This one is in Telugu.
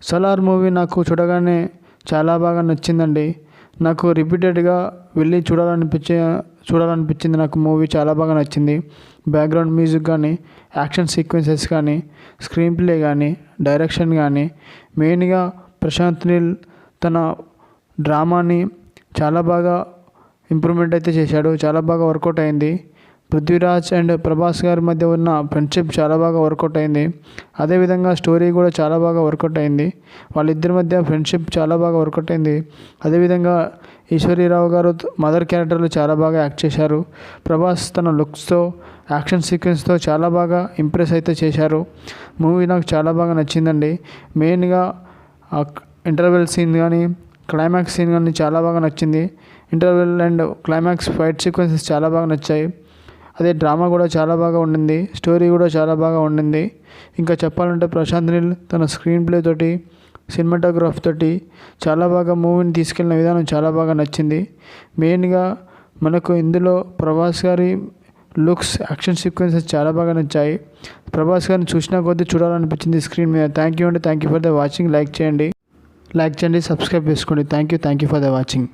సలార్ మూవీ నాకు చూడగానే చాలా బాగా నచ్చిందండి. నాకు రిపీటెడ్గా వెళ్ళి చూడాలనిపించింది. నాకు మూవీ చాలా బాగా నచ్చింది. బ్యాక్గ్రౌండ్ మ్యూజిక్ కానీ, యాక్షన్ సీక్వెన్సెస్ కానీ, స్క్రీన్ ప్లే కానీ, డైరెక్షన్ కానీ, మెయిన్గా ప్రశాంత్ నీల్ తన డ్రామాని చాలా బాగా ఇంప్రూవ్మెంట్ అయితే చేశాడు. చాలా బాగా వర్కౌట్ అయింది. పృథ్వీరాజ్ అండ్ ప్రభాస్ గారి మధ్య ఉన్న ఫ్రెండ్షిప్ చాలా బాగా వర్కౌట్ అయింది. అదేవిధంగా స్టోరీ కూడా చాలా బాగా వర్కౌట్ అయింది. వాళ్ళిద్దరి మధ్య ఫ్రెండ్షిప్ చాలా బాగా వర్కౌట్ అయింది. అదేవిధంగా ఈశ్వరీరావు గారు మదర్ క్యారెక్టర్లో చాలా బాగా యాక్ట్ చేశారు. ప్రభాస్ తన లుక్స్తో, యాక్షన్ సీక్వెన్స్తో చాలా బాగా ఇంప్రెస్ అయితే చేశారు. మూవీ నాకు చాలా బాగా నచ్చిందండి. మెయిన్గా ఇంటర్వెల్ సీన్ కానీ, క్లైమాక్స్ సీన్ కానీ చాలా బాగా నచ్చింది. Interval and climax fight sequences చాలా బాగా నచ్చాయి. అదే డ్రామా కూడా చాలా బాగా ఉండింది. స్టోరీ కూడా చాలా బాగా ఉండింది. ఇంకా చెప్పాలంటే ప్రశాంత్ నీల్ తన స్క్రీన్ ప్లే తోటి, సినిమాటోగ్రఫీ తోటి చాలా బాగా మూవీని తీసుకెళ్ళిన విధానం చాలా బాగా నచ్చింది. మెయిన్గా మనకు ఇందులో ప్రభాస్ గారి లుక్స్, యాక్షన్ సీక్వెన్సెస్ చాలా బాగా నచ్చాయి. ప్రభాస్ గారిని చూసినా కొద్దీ చూడాలనిపించింది స్క్రీన్ మీద. Thank you for the watching. Like చేయండి, సబ్స్క్రైబ్ చేసుకోండి. Thank you for the watching.